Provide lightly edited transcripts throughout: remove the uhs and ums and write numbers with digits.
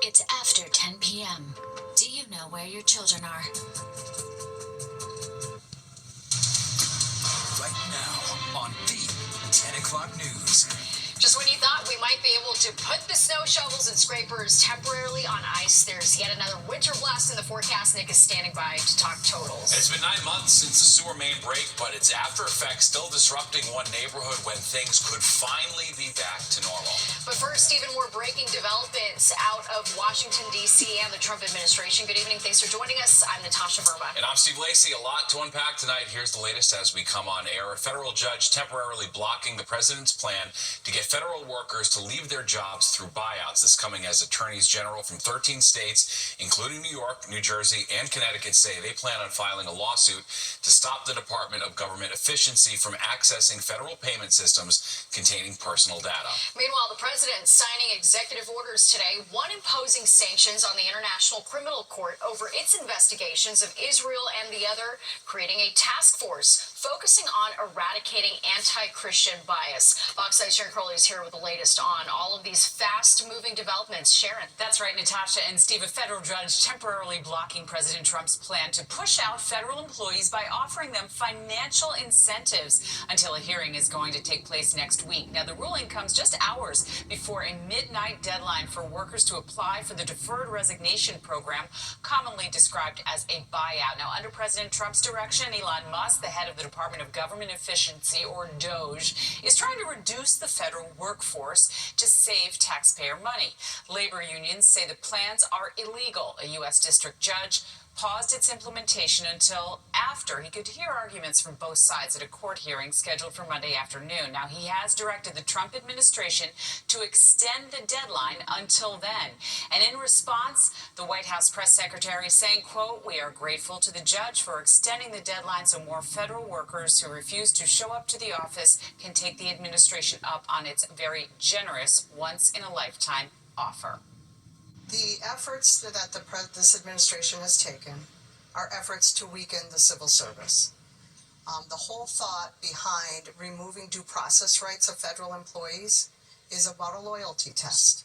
It's after 10 p.m. Do you know where your children are? Right now on the 10 o'clock news. Just when you thought we might be able to put the snow shovels and scrapers temporarily on ice, there's yet another winter blast in the forecast. Nick is standing by to talk totals. It's been 9 months since the sewer main break, but its after effects still disrupting one neighborhood when things could finally be back to normal. But first, even more breaking developments out of Washington, D.C. and the Trump administration. Good evening. Thanks for joining us. I'm Natasha Verma. And I'm Steve Lacey. A lot to unpack tonight. Here's the latest as we come on air. A federal judge temporarily blocking the president's plan to get federal workers to leave their jobs through buyouts. This coming as attorneys general from 13 states, including New York, New Jersey, and Connecticut, say they plan on filing a lawsuit to stop the Department of Government Efficiency from accessing federal payment systems containing personal data. Meanwhile, the president signing executive orders today, one imposing sanctions on the International Criminal Court over its investigations of Israel and the other creating a task force focusing on eradicating anti-Christian bias. Fox 9's Sharon Crowley is here with the latest on all of these fast-moving developments. Sharon. That's right, Natasha and Steve. A federal judge temporarily blocking President Trump's plan to push out federal employees by offering them financial incentives until a hearing is going to take place next week. Now, the ruling comes just hours before a midnight deadline for workers to apply for the Deferred Resignation Program, commonly described as a buyout. Now, under President Trump's direction, Elon Musk, the head of the Department of Government Efficiency, or DOGE, is trying to reduce the federal workforce to save taxpayer money. Labor unions say the plans are illegal. A U.S. district judge paused its implementation until after he could hear arguments from both sides at a court hearing scheduled for Monday afternoon. Now, he has directed the Trump administration to extend the deadline until then. And in response, the White House press secretary is saying, quote, "We are grateful to the judge for extending the deadline so more federal workers who refuse to show up to the office can take the administration up on its very generous once-in-a-lifetime offer." The efforts that this administration has taken are efforts to weaken the civil service. The whole thought behind removing due process rights of federal employees is about a loyalty test.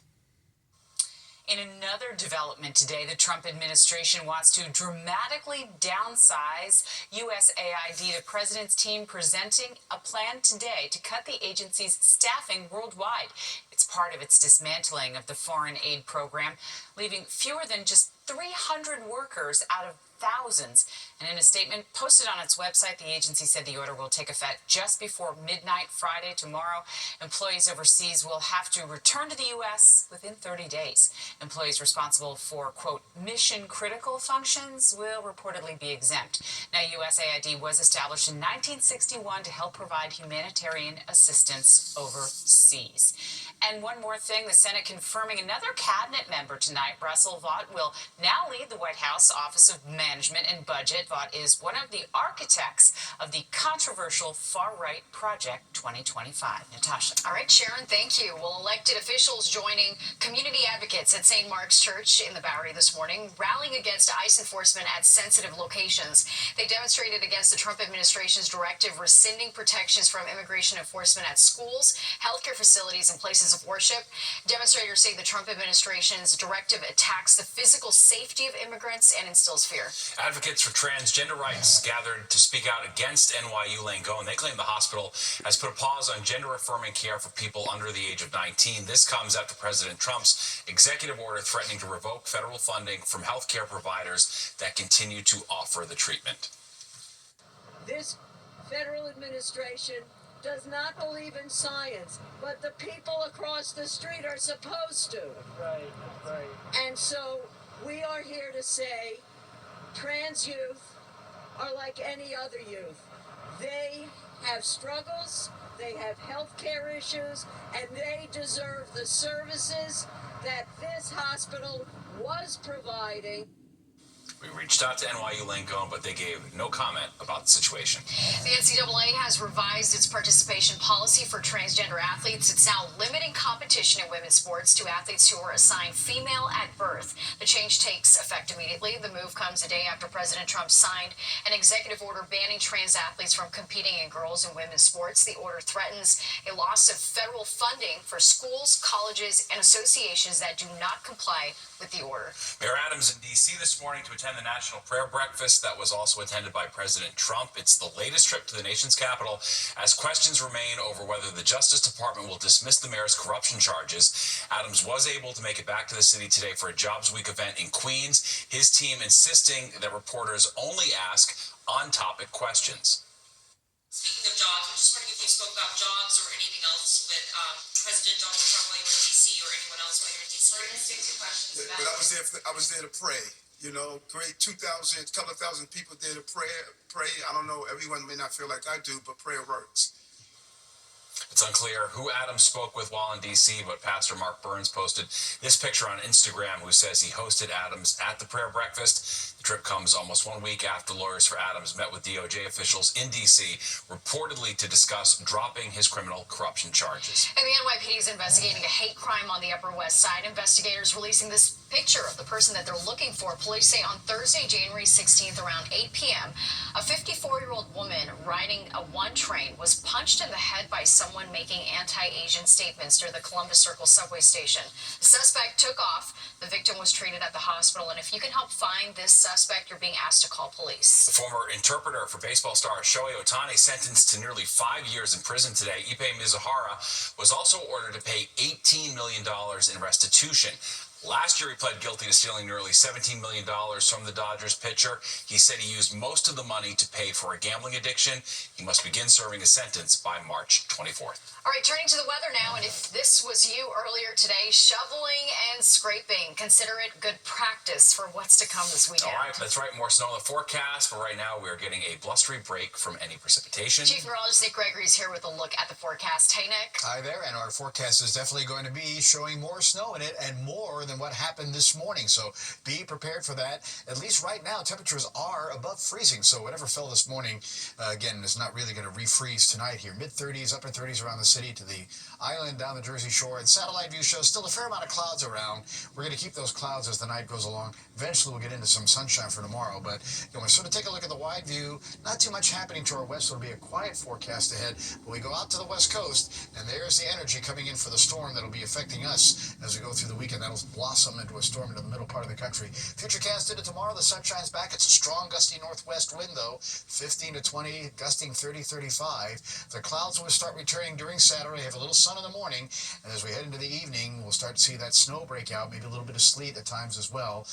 In another development today, the Trump administration wants to dramatically downsize USAID. The president's team presenting a plan today to cut the agency's staffing worldwide. It's part of its dismantling of the foreign aid program, leaving fewer than just 300 workers out of thousands. And in a statement posted on its website, the agency said the order will take effect just before midnight Friday tomorrow. Employees overseas will have to return to the U.S. within 30 days. Employees responsible for, quote, mission-critical functions will reportedly be exempt. Now, USAID was established in 1961 to help provide humanitarian assistance overseas. And one more thing, the Senate confirming another cabinet member tonight. Russell Vought will now lead the White House Office of Management and Budget. Vought is one of the architects of the controversial far-right Project 2025. Natasha. All right, Sharon, thank you. Well, elected officials joining community advocates at St. Mark's Church in the Bowery this morning, rallying against ICE enforcement at sensitive locations. They demonstrated against the Trump administration's directive rescinding protections from immigration enforcement at schools, healthcare facilities, and places of worship. Demonstrators say the Trump administration's directive attacks the physical safety of immigrants and instills fear. Advocates for transgender rights gathered to speak out against NYU Langone. They claim the hospital has put a pause on gender-affirming care for people under the age of 19. This comes after President Trump's executive order threatening to revoke federal funding from healthcare providers that continue to offer the treatment. This federal administration does not believe in science, but the people across the street are supposed to. Right. And so we are here to say trans youth are like any other youth. They have struggles, they have health care issues, and they deserve the services that this hospital was providing. We reached out to NYU Langone, but they gave no comment about the situation. The NCAA has revised its participation policy for transgender athletes. It's now limiting competition in women's sports to athletes who were assigned female at birth. The change takes effect immediately. The move comes a day after President Trump signed an executive order banning trans athletes from competing in girls and women's sports. The order threatens a loss of federal funding for schools, colleges, and associations that do not comply with the order. Mayor Adams in D.C. this morning to attend the National Prayer Breakfast that was also attended by President Trump. It's the latest trip to the nation's capital as questions remain over whether the Justice Department will dismiss the mayor's corruption charges. Adams was able to make it back to the city today for a Jobs Week event in Queens. His team insisting that reporters only ask on-topic questions. Speaking of jobs, I'm just wondering if you spoke about jobs or anything else with President Donald Trump while you were in D.C. or anyone else while you were in D.C. We're going to stick to questions. But I was there to pray. You know, great 2,000, couple of thousand people there to pray. I don't know, everyone may not feel like I do, but prayer works. It's unclear who Adams spoke with while in D.C., but Pastor Mark Burns posted this picture on Instagram who says he hosted Adams at the prayer breakfast. The trip comes almost 1 week after lawyers for Adams met with DOJ officials in D.C., reportedly to discuss dropping his criminal corruption charges. And the NYPD is investigating a hate crime on the Upper West Side. Investigators releasing this picture of the person that they're looking for. Police say on Thursday, January 16th, around 8 p.m., a 54-year-old woman riding a 1 train was punched in the head by someone making anti-Asian statements near the Columbus Circle subway station. The suspect took off. The victim was treated at the hospital. And if you can help find this suspect, you're being asked to call police. The former interpreter for baseball star Shohei Ohtani, sentenced to nearly 5 years in prison today. Ippei Mizuhara was also ordered to pay $18 million in restitution. Last year, he pled guilty to stealing nearly $17 million from the Dodgers pitcher. He said he used most of the money to pay for a gambling addiction. He must begin serving a sentence by March 24th. All right, turning to the weather now, and if this was you earlier today, shoveling and scraping, consider it good practice for what's to come this weekend. All right, that's right. More snow in the forecast, but right now we are getting a blustery break from any precipitation. Chief Meteorologist Nick Gregory is here with a look at the forecast. Hey, Nick. Hi there, and our forecast is definitely going to be showing more snow in it and more than what happened this morning, so be prepared for that. At least right now, temperatures are above freezing, so whatever fell this morning, again, is not really going to refreeze tonight here. Mid-30s, upper 30s around the city to the island, down the Jersey Shore, and satellite view shows still a fair amount of clouds around. We're going to keep those clouds as the night goes along. Eventually, we'll get into some sunshine for tomorrow, but you know, we sort of take a look at the wide view. Not too much happening to our west, so it'll be a quiet forecast ahead, but we go out to the west coast, and there's the energy coming in for the storm that'll be affecting us as we go through the weekend. That'll blossom into a storm into the middle part of the country. Futurecast into tomorrow, the sun shines back. It's a strong gusty northwest wind, though, 15 to 20, gusting 30, 35. The clouds will start returning during Saturday. Have a little sun in the morning, and as we head into the evening, we'll start to see that snow break out, maybe a little bit of sleet at times as well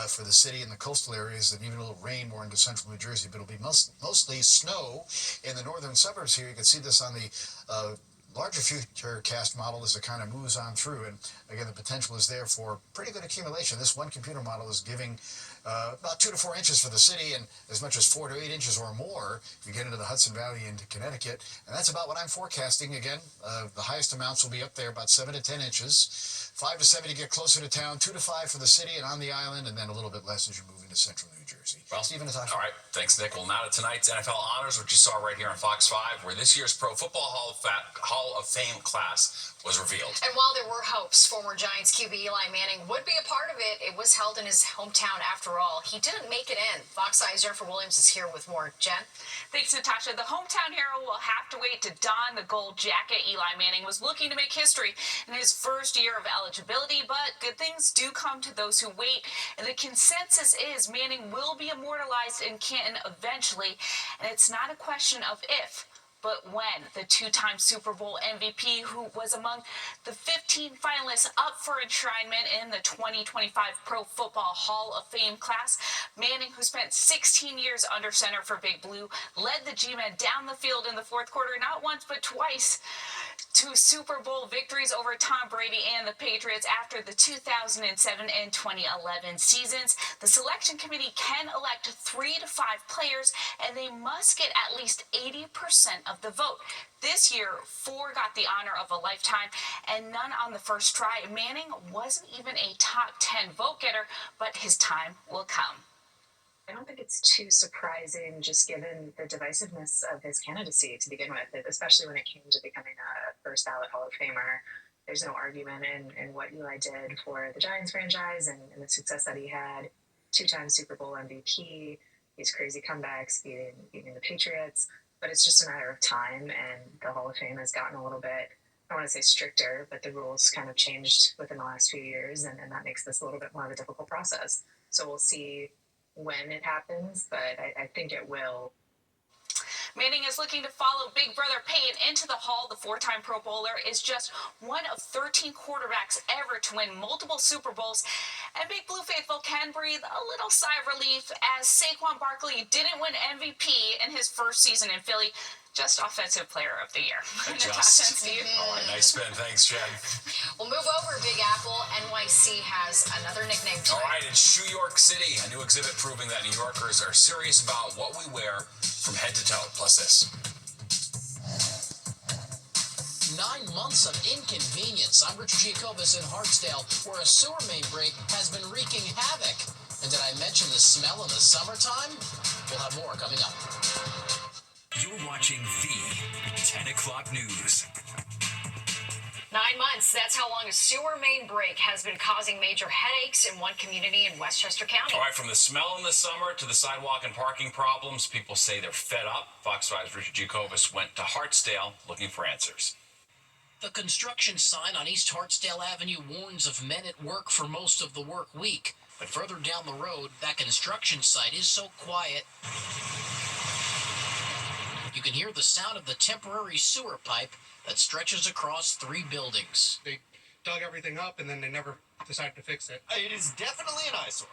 for the city and the coastal areas, and even a little rain more into central New Jersey, but it'll be mostly snow in the northern suburbs here. You can see this on the larger Futurecast model as it kind of moves on through, and again, the potential is there for pretty good accumulation. This one computer model is giving about 2 to 4 inches for the city, and as much as 4 to 8 inches or more if you get into the Hudson Valley into Connecticut, and that's about what I'm forecasting. Again, the highest amounts will be up there, about 7 to 10 inches, 5 to 7 to get closer to town, 2 to 5 for the city and on the island, and then a little bit less as you move into central New Jersey. Well, Stephen, Natasha. All right, thanks, Nick. Well, now to tonight's NFL Honors, which you saw right here on Fox 5, where this year's Pro Football Hall of Fame class was revealed. And while there were hopes former Giants QB Eli Manning would be a part of it, it was held in his hometown after all. He didn't make it in. Fox 5's Jennifer Williams is here with more. Jen? Thanks, Natasha. The hometown hero will have to wait to don the gold jacket. Eli Manning was looking to make history in his first year of eligibility, but good things do come to those who wait. And the consensus is Manning will be immortalized in Canton eventually, and it's not a question of if, but when. The two-time Super Bowl MVP, who was among the 15 finalists up for enshrinement in the 2025 Pro Football Hall of Fame class, Manning, who spent 16 years under center for Big Blue, led the G-Men down the field in the fourth quarter, not once but twice, to Super Bowl victories over Tom Brady and the Patriots after the 2007 and 2011 seasons. The selection committee can elect 3 to 5 players, and they must get at least 80% of the vote. This year, 4 got the honor of a lifetime, and none on the first try. Manning wasn't even a top 10 vote getter, but his time will come. I don't think it's too surprising, just given the divisiveness of his candidacy to begin with, especially when it came to becoming a first ballot Hall of Famer. There's no argument in what Eli did for the Giants franchise and the success that he had. 2-time Super Bowl MVP, these crazy comebacks, beating the Patriots. But it's just a matter of time, and the Hall of Fame has gotten a little bit, I don't want to say stricter, but the rules kind of changed within the last few years, and that makes this a little bit more of a difficult process. So we'll see when it happens, but I think it will. Manning is looking to follow big brother Peyton into the Hall. The 4-time Pro Bowler is just one of 13 quarterbacks ever to win multiple Super Bowls. And Big Blue faithful can breathe a little sigh of relief as Saquon Barkley didn't win MVP in his first season in Philly. Just Offensive Player of the Year. Just. All right, nice spin. Thanks, Jen. We'll move over, Big Apple. NYC has another nickname tonight. All right, it's Shoe York City, a new exhibit proving that New Yorkers are serious about what we wear from head to toe. Plus this. 9 months of inconvenience. I'm Richard Giacobus in Hartsdale, where a sewer main break has been wreaking havoc. And did I mention the smell in the summertime? We'll have more coming up. You're watching the 10 o'clock news. 9 months, that's how long a sewer main break has been causing major headaches in one community in Westchester County. All right, from the smell in the summer to the sidewalk and parking problems, people say they're fed up. Fox 5's Richard Giacobus went to Hartsdale looking for answers. The construction sign on East Hartsdale Avenue warns of men at work for most of the work week. But further down the road, that construction site is so quiet. You can hear the sound of the temporary sewer pipe that stretches across 3 buildings. They dug everything up and then they never decided to fix it. It is definitely an eyesore.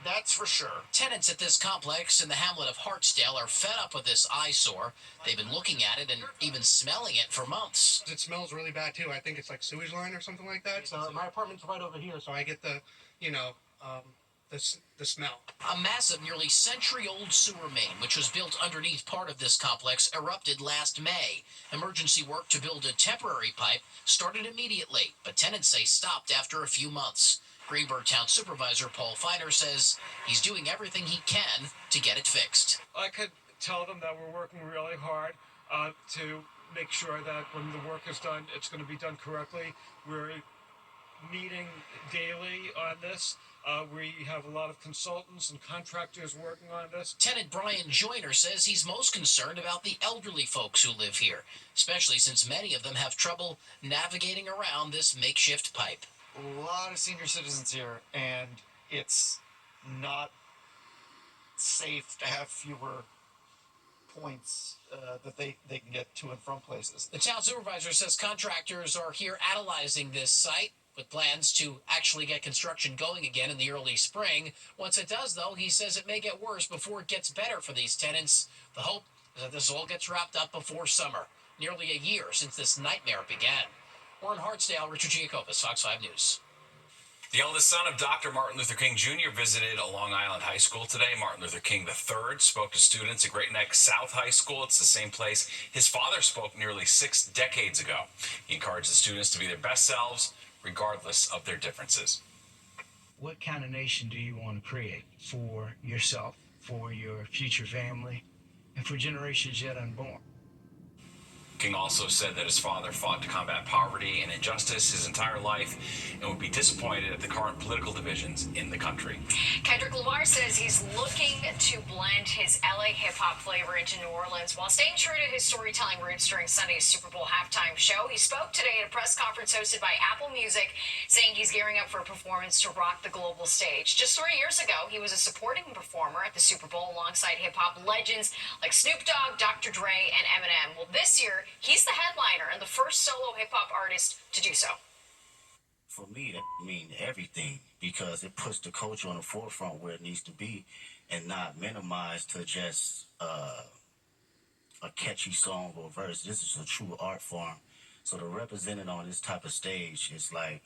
That's for sure. Tenants at this complex in the hamlet of Hartsdale are fed up with this eyesore. They've been looking at it and even smelling it for months. It smells really bad too. I think it's like sewage line or something like that. So my apartment's right over here, so I get the, the smell. A massive, nearly century-old sewer main, which was built underneath part of this complex, erupted last May. Emergency work to build a temporary pipe started immediately, but tenants say stopped after a few months. Greenberg Town Supervisor Paul Feiner says he's doing everything he can to get it fixed. I could tell them that we're working really hard to make sure that when the work is done, it's going to be done correctly. We're meeting daily on this. We have a lot of consultants and contractors working on this. Tenant Brian Joyner says he's most concerned about the elderly folks who live here, especially since many of them have trouble navigating around this makeshift pipe. A lot of senior citizens here, and it's not safe to have fewer points that they can get to and from places. The town supervisor says contractors are here analyzing this site with plans to actually get construction going again in the early spring. Once it does, though, he says it may get worse before it gets better for these tenants. The hope is that this all gets wrapped up before summer, nearly a year since this nightmare began. We're in Hartsdale, Richard Giacobus, Fox 5 News. The eldest son of Dr. Martin Luther King Jr. visited a Long Island high school today. Martin Luther King III spoke to students at Great Neck South High School. It's the same place his father spoke nearly 6 decades ago. He encouraged the students to be their best selves, regardless of their differences. What kind of nation do you want to create for yourself, for your future family, and for generations yet unborn? King also said that his father fought to combat poverty and injustice his entire life and would be disappointed at the current political divisions in the country. Kendrick Lamar says he's looking to blend his LA hip-hop flavor into New Orleans while staying true to his storytelling roots during Sunday's Super Bowl halftime show. He spoke today at a press conference hosted by Apple Music, saying he's gearing up for a performance to rock the global stage. Just 3 years ago, he was a supporting performer at the Super Bowl alongside hip-hop legends like Snoop Dogg, Dr. Dre, and Eminem. Well, this year, he's the headliner and the first solo hip-hop artist to do so. For me, that means everything because it puts the culture on the forefront where it needs to be and not minimized to just a catchy song or verse. This is a true art form. So to represent it on this type of stage is like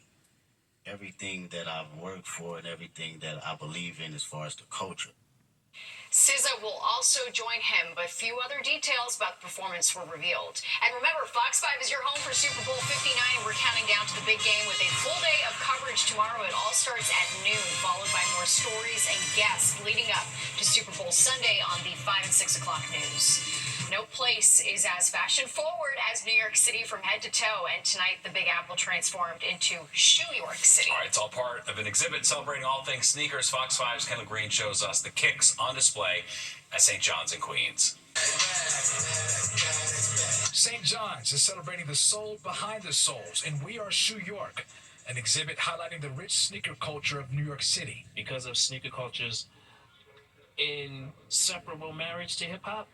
everything that I've worked for and everything that I believe in as far as the culture. SZA will also join him, but few other details about the performance were revealed. And remember, Fox 5 is your home for Super Bowl 59, and we're counting down to the big game with a full day of coverage tomorrow. It all starts at noon, followed by more stories and guests leading up to Super Bowl Sunday on the 5 and 6 o'clock news. No place is as fashion forward as New York City from head to toe, and tonight the Big Apple transformed into Shoe York City. All right, it's all part of an exhibit celebrating all things sneakers. Fox 5's Kendall Green shows us the kicks on display at St. John's in Queens. St. John's is celebrating the soul behind the soles, and we are Shoe York, an exhibit highlighting the rich sneaker culture of New York City. Because of sneaker culture's inseparable marriage to hip-hop,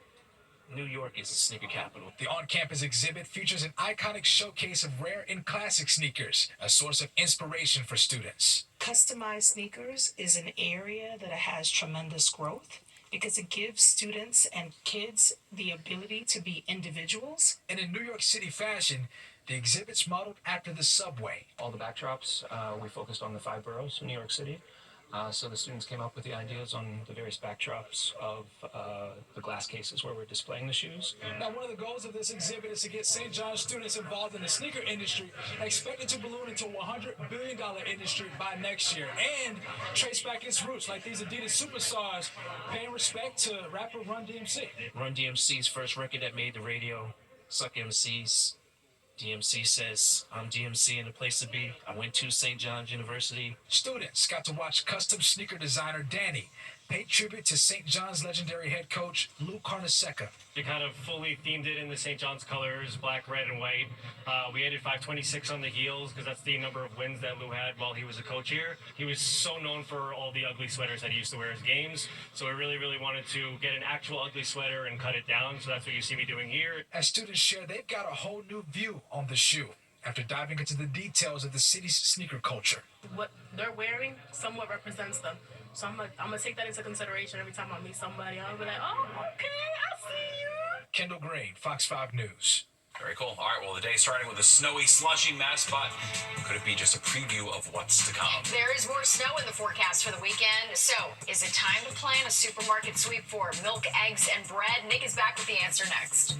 New York is the sneaker capital. The on-campus exhibit features an iconic showcase of rare and classic sneakers, a source of inspiration for students. Customized sneakers is an area that has tremendous growth because it gives students and kids the ability to be individuals. And in New York City fashion, the exhibit's modeled after the subway. All the backdrops, we focused on the 5 boroughs of New York City. So the students came up with the ideas on the various backdrops of the glass cases where we're displaying the shoes. Now, one of the goals of this exhibit is to get St. John's students involved in the sneaker industry, expected to balloon into a $100 billion industry by next year, and trace back its roots, like these Adidas superstars, paying respect to rapper Run DMC. Run DMC's first record that made the radio, Suck MCs. DMC says, I'm DMC and the place to be. I went to St. John's University. Students got to watch custom sneaker designer Danny pay tribute to St. John's legendary head coach Lou Carnesecca. We kind of fully themed it in the St. John's colors, black, red, and white. We added 526 on the heels because that's the number of wins that Lou had while he was a coach here. He was so known for all the ugly sweaters that he used to wear as games. So we really, really wanted to get an actual ugly sweater and cut it down. So that's what you see me doing here. As students share, they've got a whole new view on the shoe after diving into the details of the city's sneaker culture. What they're wearing somewhat represents them. So I'm gonna take that into consideration every time I meet somebody. I'll be like, oh, okay, I see you. Kendall Green, Fox 5 News. Very cool. All right, well, the day starting with a snowy, slushy mess, but could it be just a preview of what's to come? There is more snow in the forecast for the weekend. So, is it time to plan a supermarket sweep for milk, eggs, and bread? Nick is back with the answer next.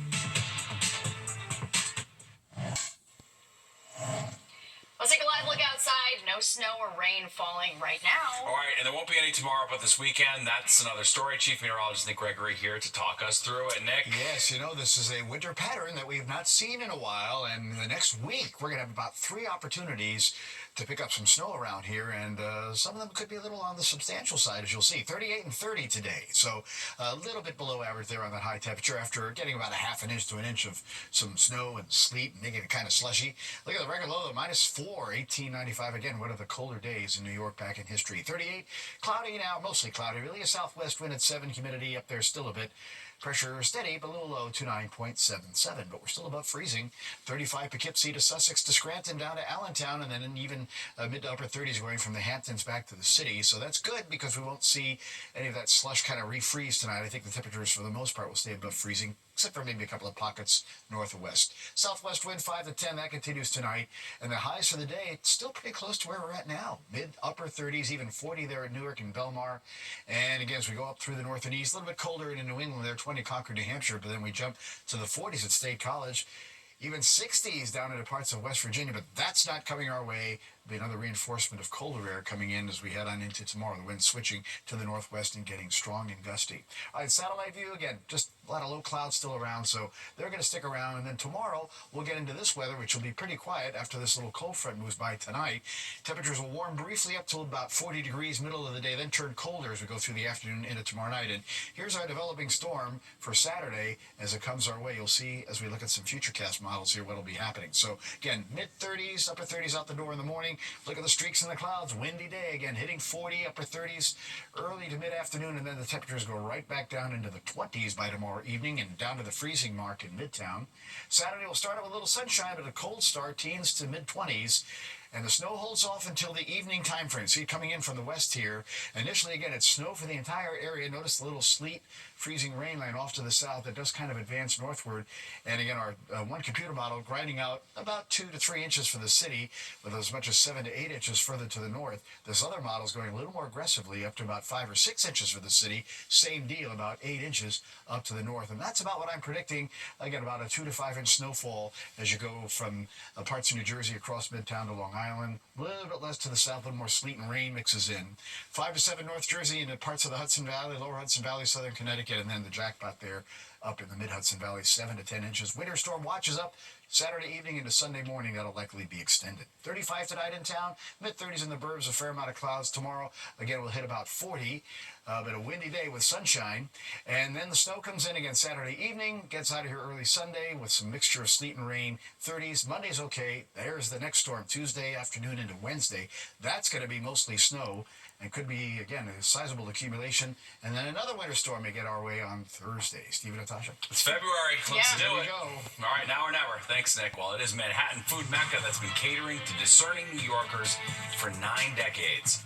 Let's take a live look outside. No snow or rain falling right now. All right, and there won't be any tomorrow, but this weekend, that's another story. Chief Meteorologist Nick Gregory here to talk us through it. Nick? Yes, you know, this is a winter pattern that we've not seen in a while, and the next week, we're going to have about 3 opportunities to pick up some snow around here, and some of them could be a little on the substantial side, as you'll see. 38 and 30 today, so a little bit below average there on that high temperature after getting about a half an inch to an inch of some snow and sleet and making it kind of slushy. Look at the record low, -4, 1895. Again, one of the colder days in New York back in history. 38, cloudy now, mostly cloudy. Really a southwest wind at 7, humidity up there still a bit. Pressure steady, but a little low, 29.77, but we're still above freezing. 35 Poughkeepsie to Sussex to Scranton down to Allentown, and then in even mid to upper 30s going from the Hamptons back to the city. So that's good because we won't see any of that slush kind of refreeze tonight. I think the temperatures for the most part will stay above freezing, except for maybe a couple of pockets north or west. Southwest wind 5 to 10, that continues tonight. And the highs for the day, it's still pretty close to where we're at now. Mid, upper 30s, even 40 there at Newark and Belmar. And again, as we go up through the north and east, a little bit colder in New England there, 20 Concord, New Hampshire, but then we jump to the 40s at State College. Even 60s down into parts of West Virginia, but that's not coming our way. Be another reinforcement of colder air coming in as we head on into tomorrow. The wind switching to the northwest and getting strong and gusty. All right, satellite view, again, just a lot of low clouds still around, so they're going to stick around. And then tomorrow, we'll get into this weather, which will be pretty quiet after this little cold front moves by tonight. Temperatures will warm briefly up to about 40 degrees middle of the day, then turn colder as we go through the afternoon into tomorrow night. And here's our developing storm for Saturday as it comes our way. You'll see as we look at some futurecast models here what will be happening. So, again, mid-30s, upper 30s out the door in the morning. Look at the streaks in the clouds. Windy day again, hitting 40, upper 30s early to mid-afternoon, and then the temperatures go right back down into the 20s by tomorrow evening and down to the freezing mark in Midtown. Saturday will start out with a little sunshine, but a cold start, teens to mid-20s. And the snow holds off until the evening time frame. See, coming in from the west here. Initially, again, it's snow for the entire area. Notice the little sleet, freezing rain line off to the south that does kind of advance northward. And again, our one computer model grinding out about 2 to 3 inches for the city, with as much as 7 to 8 inches further to the north. This other model is going a little more aggressively, up to about 5 or 6 inches for the city. Same deal, about 8 inches up to the north. And that's about what I'm predicting. Again, about a 2 to 5 inch snowfall as you go from parts of New Jersey across Midtown to Long Island. Island. A little bit less to the south, a little more sleet and rain mixes in. 5 to 7 North Jersey into parts of the Hudson Valley, lower Hudson Valley, southern Connecticut, and then the jackpot there up in the mid-Hudson Valley, 7 to 10 inches. Winter storm watches up Saturday evening into Sunday morning. That'll likely be extended. 35 tonight in town, mid-30s in the burbs, a fair amount of clouds. Tomorrow, again, we'll hit about 40, but a windy day with sunshine. And then the snow comes in again Saturday evening, gets out of here early Sunday with some mixture of sleet and rain. 30s, Monday's okay. There's the next storm, Tuesday afternoon into Wednesday. That's going to be mostly snow and could be, again, a sizable accumulation. And then another winter storm may get our way on Thursday. Steve and Natasha. It's February. Let's do There we it. go. All right, now or never. Thanks, Nick. Well, it is Manhattan Food Mecca that's been catering to discerning New Yorkers for 9 decades.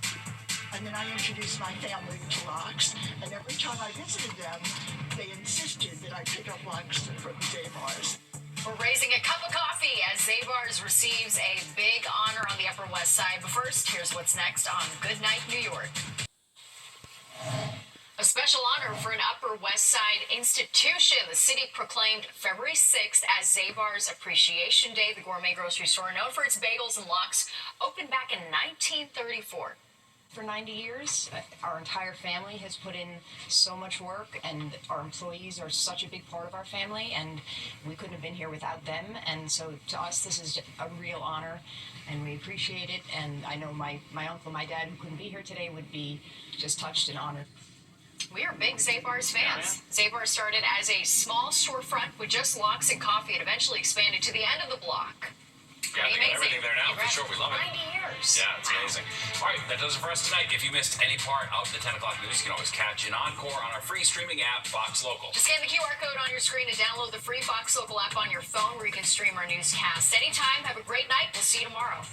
And then I introduced my family to lox, and every time I visited them, they insisted that I pick up lox from Zabar's. We're raising a cup of coffee as Zabar's receives a big honor on the Upper West Side. But first, here's what's next on Good Night New York. A special honor for an Upper West Side institution. The city proclaimed February 6th as Zabar's Appreciation Day. The gourmet grocery store, known for its bagels and lox, opened back in 1934. For 90 years, our entire family has put in so much work, and our employees are such a big part of our family, and we couldn't have been here without them. And so to us, this is a real honor, and we appreciate it. And I know my uncle, my dad, who couldn't be here today, would be just touched and honored. We are big Zabar's fans. Zabar started as a small storefront with just lox and coffee and eventually expanded to the end of the block. Yeah, they got everything there now, for sure. We love it. 90 years. Yeah, it's amazing. All right, that does it for us tonight. If you missed any part of the 10 o'clock news, you can always catch an encore on our free streaming app, Fox Local. Just scan the QR code on your screen to download the free Fox Local app on your phone where you can stream our newscasts anytime. Have a great night. We'll see you tomorrow.